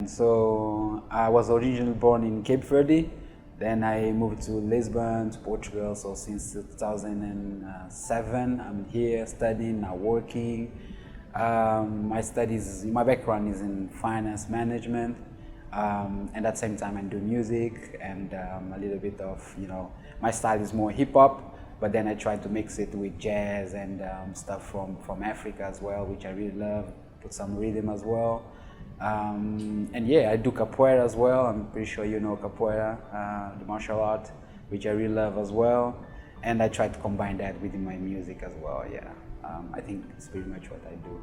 So I was originally born in Cape Verde. Then I moved to Lisbon, to Portugal. So since 2007, I'm here studying, now working. My background is in finance management. And at the same time I do music and a little bit of, my style is more hip hop, but then I try to mix it with jazz and stuff from Africa as well, which I really love, put some rhythm as well. And yeah, I do capoeira as well. I'm pretty sure you know capoeira, the martial art, which I really love as well. And I try to combine that with my music as well, yeah. I think it's pretty much what I do.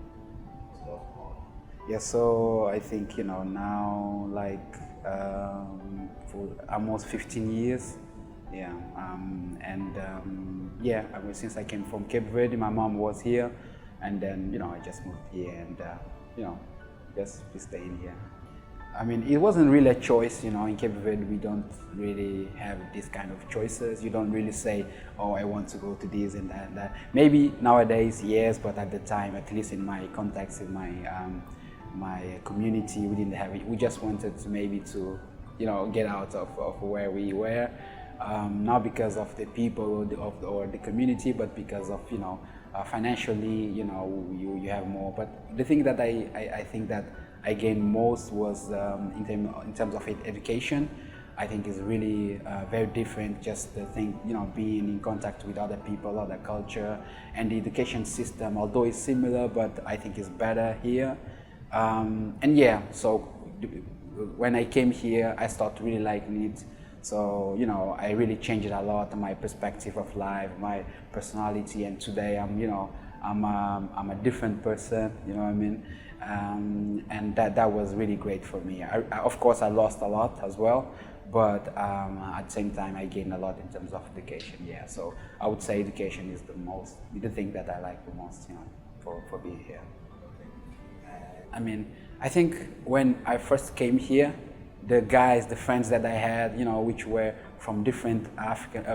Yeah, so I think, now like for almost 15 years, yeah. Yeah, since I came from Cape Verde, my mom was here, and then, I just moved here and, just staying here. I mean, it wasn't really a choice, in Cape Verde we don't really have this kind of choices. You don't really say, oh, I want to go to this and that and that. Maybe nowadays, yes, but at the time, at least in my context, in my community, we didn't have it. We just wanted to maybe to, get out of where we were. Not because of the people or the community, but because of, financially, you have more. But the thing that I think that I gained most was in terms of education. I think is really very different. Just the thing, being in contact with other people, other culture, and the education system, although it's similar, but I think it's better here. And yeah, so when I came here, I started really liking it. So, I really changed a lot, my perspective of life, my personality, and today I'm a different person, you know what I mean? And that was really great for me. Of course, I lost a lot as well, but at the same time, I gained a lot in terms of education, yeah. So I would say education is the thing that I like the most, for being here. I mean, I think when I first came here, the friends that I had, which were from different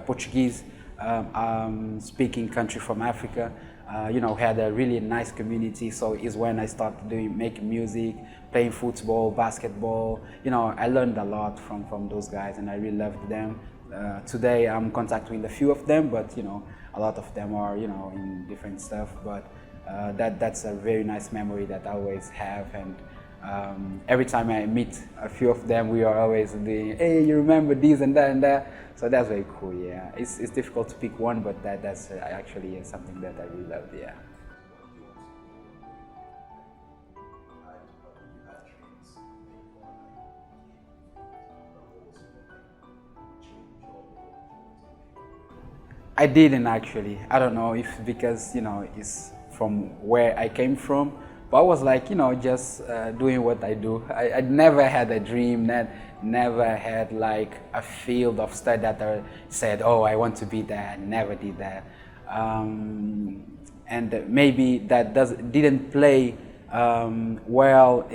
Portuguese speaking country from Africa, had a really nice community. So it's when I started making music, playing football, basketball. I learned a lot from those guys, and I really loved them. Today I'm in contact with a few of them, but a lot of them are in different stuff. But that's a very nice memory that I always have. And every time I meet a few of them, we are always doing, hey, you remember this and that and that. So that's very cool, yeah. It's difficult to pick one, but that's actually something that I really love, yeah. I didn't actually. I don't know if because, it's from where I came from. But I was like, just doing what I do. I never had a dream, never had like a field of study that I said, oh, I want to be that. Never did that. And maybe that didn't play well,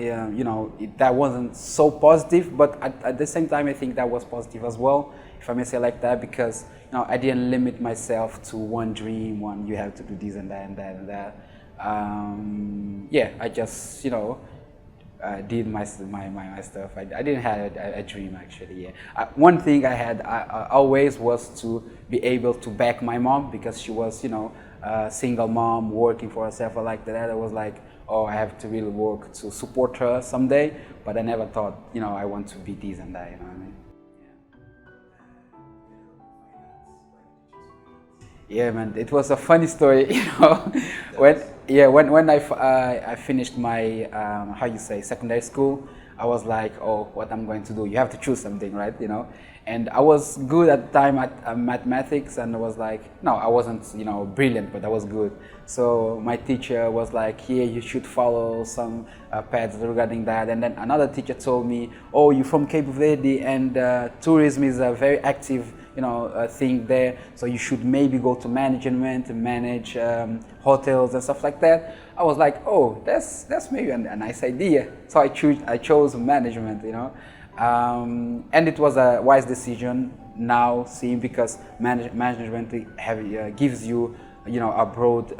that wasn't so positive, but at the same time, I think that was positive as well, if I may say like that, because I didn't limit myself to one dream, you have to do this and that and that and that. Yeah, I just did my stuff. I didn't have a dream actually. Yeah, one thing I had always was to be able to back my mom, because she was a single mom working for herself or like that. I was like, oh, I have to really work to support her someday. But I never thought I want to be this and that. You know what I mean? Yeah, man, it was a funny story, when I finished my secondary school, I was like, oh, what I'm going to do? You have to choose something, right? And I was good at the time at mathematics, and I was like, no, I wasn't, brilliant, but I was good. So my teacher was like, here, you should follow some paths regarding that. And then another teacher told me, oh, you're from Cape Verde, and tourism is a very active thing there, so you should maybe go to management and manage hotels and stuff like that. I was like, oh, that's maybe a nice idea. So I chose management, and it was a wise decision now, seeing, because management gives you a broad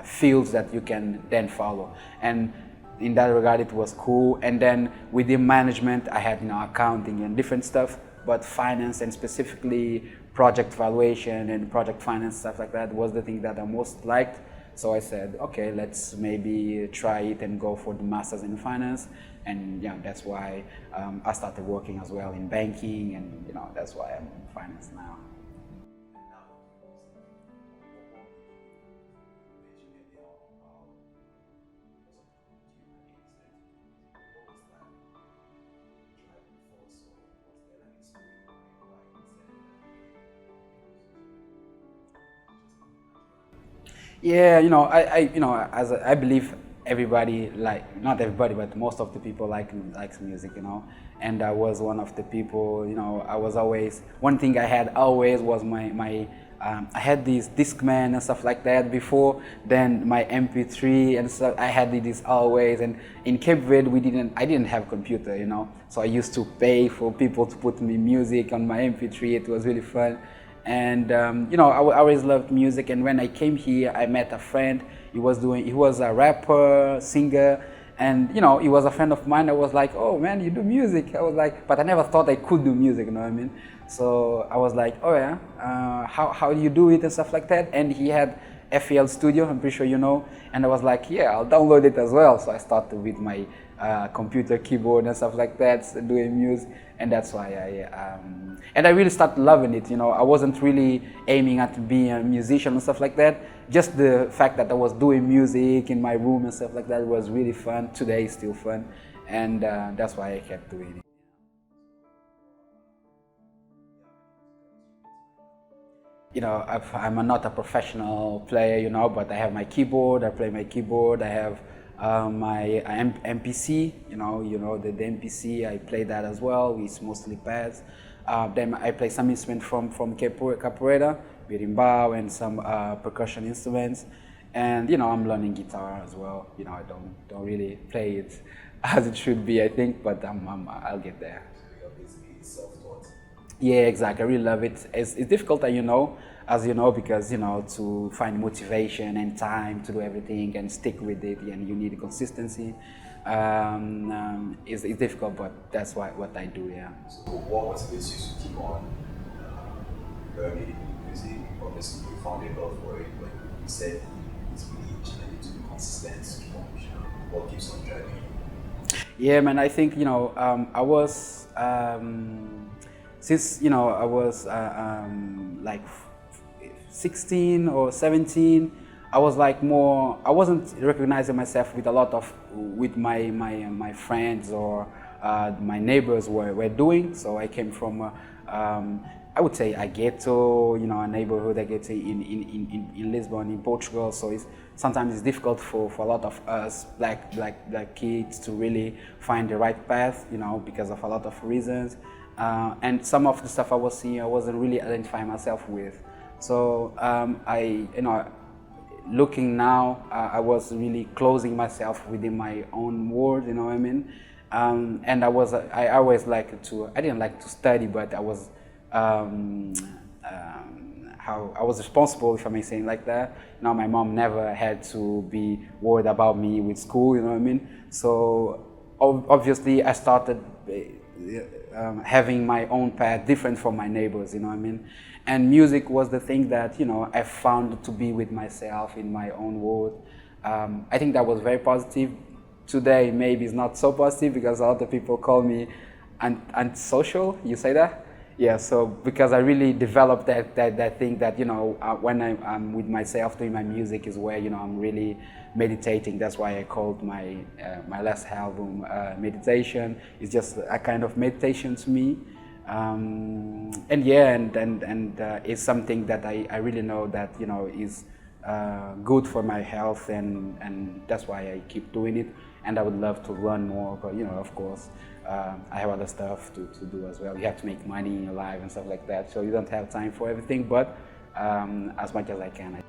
fields that you can then follow. And in that regard, it was cool. And then within management, I had, you know, accounting and different stuff, but finance and specifically project valuation and project finance, stuff like that, was the thing that I most liked. So I said, okay, let's maybe try it and go for the master's in finance. And yeah, that's why I started working as well in banking, and you know, that's why I'm in finance now. Yeah, you know, you know, I believe everybody, like, not everybody, but most of the people likes music, you know. And I was one of the people, you know. I was always, one thing I had always was I had these Discman and stuff like that before. Then my MP3 and stuff, I had this always. And in Cape Verde, I didn't have computer, you know. So I used to pay for people to put me music on my MP3. It was really fun. And you know, I always loved music. And when I came here, I met a friend. He was a rapper, singer, and you know, he was a friend of mine. I was like, oh man, you do music? I was like, but I never thought I could do music, you know what I mean? So I was like, oh yeah, how do you do it and stuff like that? And he had FL Studio, I'm pretty sure you know. And I was like, yeah, I'll download it as well. So I started with my computer keyboard and stuff like that, doing music. And that's why and I really started loving it. You know, I wasn't really aiming at being a musician and stuff like that. Just the fact that I was doing music in my room and stuff like that was really fun. Today is still fun, and that's why I kept doing it. You know, I'm not a professional player, you know, but I have my keyboard. I play my keyboard. I have my MPC, you know the MPC. I play that as well. It's mostly pads. Then I play some instruments from capoeira, berimbau, and some percussion instruments. And you know, I'm learning guitar as well. You know, I don't really play it as it should be, I think, but I'll get there. Yeah, exactly. I really love it. It's difficult, as you know, because to find motivation and time to do everything and stick with it, and you need consistency. It's difficult, but that's what I do. Yeah. So, what motivates you to keep on learning music? Obviously, you found a love for it, but you said it's really challenging to be consistent, to keep on pushing on. What keeps on driving you? Yeah, man. I think I was. Since I was like 16 or 17, I was like more. I wasn't recognizing myself with my friends or my neighbors were doing. So I came from I would say a ghetto, a neighborhood, a ghetto in Lisbon, in Portugal. So sometimes it's difficult for a lot of us black kids to really find the right path, because of a lot of reasons. And some of the stuff I was seeing, I wasn't really identifying myself with. So looking now, I was really closing myself within my own world. You know what I mean? And I always I didn't like to study, but I was how I was responsible, if I may say it like that. My mom never had to be worried about me with school. You know what I mean? So obviously, I started having my own path, different from my neighbors. You know what I mean? And music was the thing that I found to be with myself in my own world. I think that was very positive. Today maybe it's not so positive because a lot of people call me antisocial. You say that? Yeah. So because I really developed that thing that when I'm with myself doing my music is where I'm really meditating. That's why I called my last album meditation. It's just a kind of meditation to me. And yeah, and it's something that I really know that is good for my health, and that's why I keep doing it. And I would love to learn more, but of course, I have other stuff to do as well. You have to make money in your life and stuff like that, so you don't have time for everything. But as much as I can.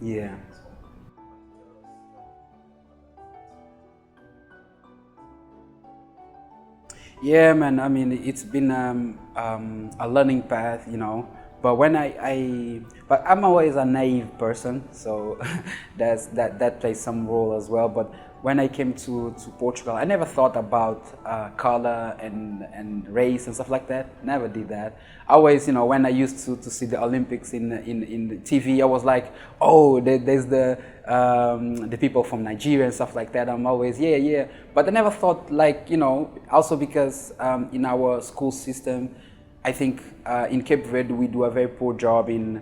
Yeah. Yeah, man. I mean, it's been a learning path, But but I'm always a naive person, so that plays some role as well. But when I came to Portugal, I never thought about color and race and stuff like that. Never did that. Always, when I used to see the Olympics in the TV, I was like, oh, there's the people from Nigeria and stuff like that. I'm always, yeah. But I never thought, like, also because in our school system, I think in Cape Verde we do a very poor job in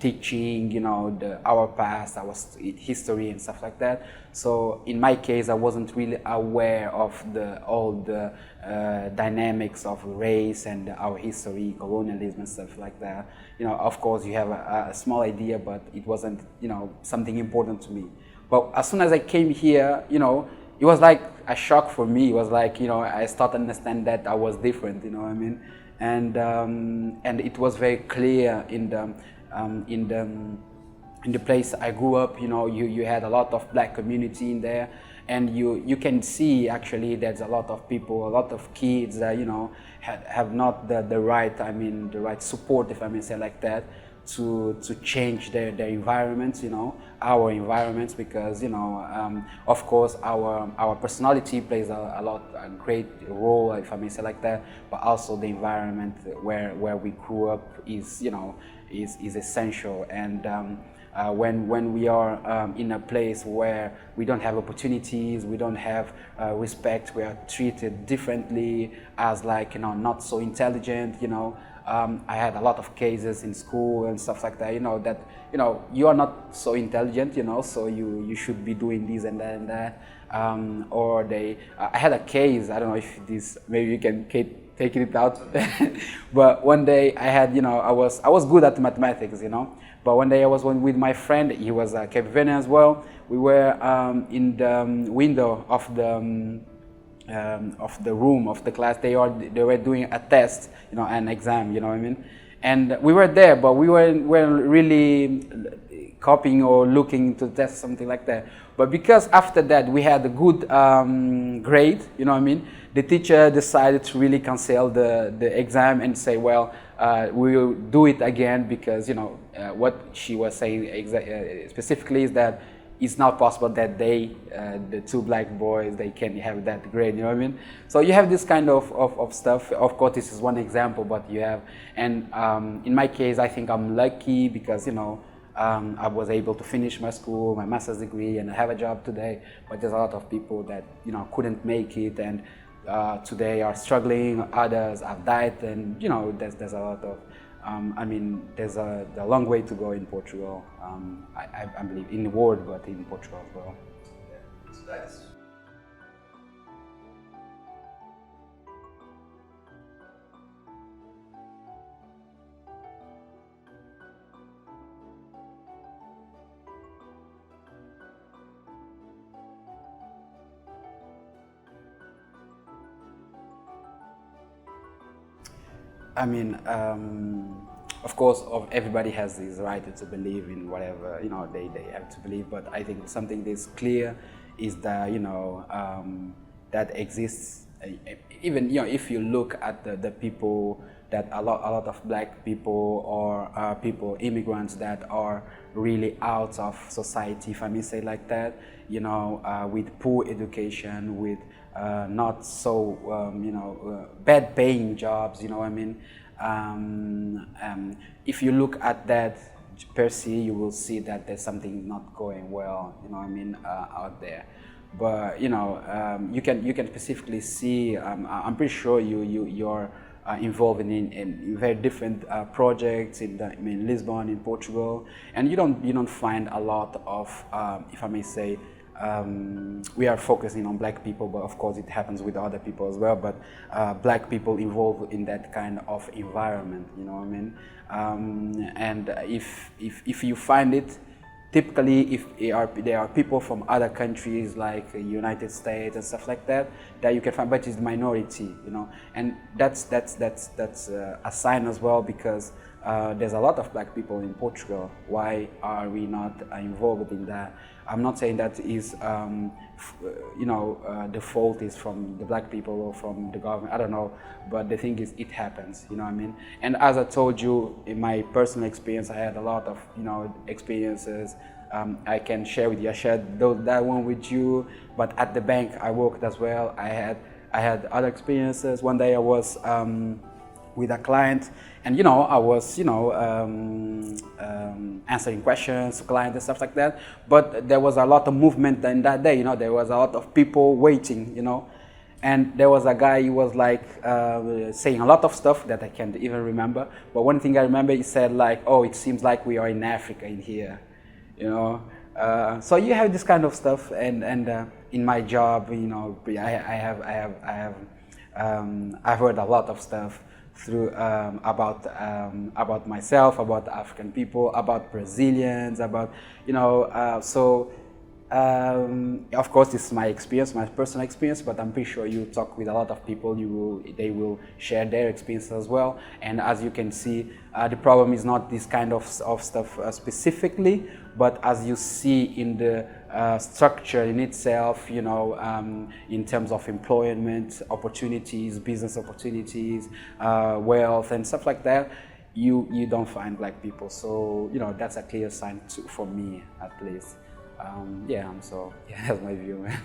teaching, our past, our history and stuff like that. So in my case, I wasn't really aware of all the dynamics of race and our history, colonialism and stuff like that. Of course, you have a small idea, but it wasn't, something important to me. But as soon as I came here, it was like a shock for me. It was like, I started to understand that I was different, you know what I mean? And it was very clear in the place I grew up. You had a lot of black community in there, and you can see actually there's a lot of people, a lot of kids that have not the right support, if I may say like that, to change their environments, our environments, because of course our personality plays a great role, if I may say like that, but also the environment where we grew up is essential. And when we are in a place where we don't have opportunities, we don't have respect, we are treated differently as not so intelligent, I had a lot of cases in school and stuff like that, that you are not so intelligent, so you should be doing this and that and that. I had a case, I don't know if this, maybe you can take it out, but one day I had, I was good at mathematics, but one day I was with my friend, he was a Cape Verdean as well. We were in the window of the room of the class. They were doing a test, an exam, you know what I mean? And we were there, but we weren't really copying or looking to test something like that. But because after that we had a good grade, you know what I mean? The teacher decided to really cancel the exam and say, well, we will do it again, because what she was saying specifically is that it's not possible that the two black boys, they can have that grade, you know what I mean? So you have this kind of stuff. Of course, this is one example, but you have, and in my case, I think I'm lucky because, I was able to finish my school, my master's degree, and I have a job today, but there's a lot of people that, couldn't make it, and today are struggling, others have died, and, there's a lot of, there's a long way to go in Portugal. I believe in the world, but in Portugal as well. Yeah, so that's of course, everybody has this right to believe in whatever they have to believe. But I think something that's clear is that that exists. Even if you look at the people that a lot of black people or immigrants that are really out of society, if I may say like that, with poor education, with not so bad paying jobs, you know what I mean? If you look at that per se, you will see that there's something not going well, you know what I mean, out there. But you can specifically see. I'm pretty sure you're involved in very different projects in Lisbon, in Portugal, and you don't find a lot of, if I may say, we are focusing on black people, but of course it happens with other people as well. But black people involved in that kind of environment, you know what I mean? And if you find it, typically, if there are people from other countries like the United States and stuff like that you can find, but it's minority, and that's a sign as well, because there's a lot of black people in Portugal. Why are we not involved in that? I'm not saying that is, the fault is from the black people or from the government. I don't know, but the thing is, it happens. You know what I mean? And as I told you, in my personal experience, I had a lot of experiences. I can share with you. I shared that one with you. But at the bank, I worked as well. I had other experiences. One day I was with a client, and I was answering questions to clients and stuff like that. But there was a lot of movement in that day. There was a lot of people waiting. And there was a guy. He was like saying a lot of stuff that I can't even remember. But one thing I remember, he said like, "Oh, it seems like we are in Africa in here." So you have this kind of stuff, and in my job, I've heard a lot of stuff through about myself, about African people, about Brazilians, about of course, this is my experience, my personal experience, but I'm pretty sure you talk with a lot of people, they will share their experience as well. And as you can see, the problem is not this kind of stuff specifically, but as you see in the structure in itself, in terms of employment opportunities, business opportunities, wealth and stuff like that, you don't find black people. So that's a clear sign for me, at least. That's my view, man.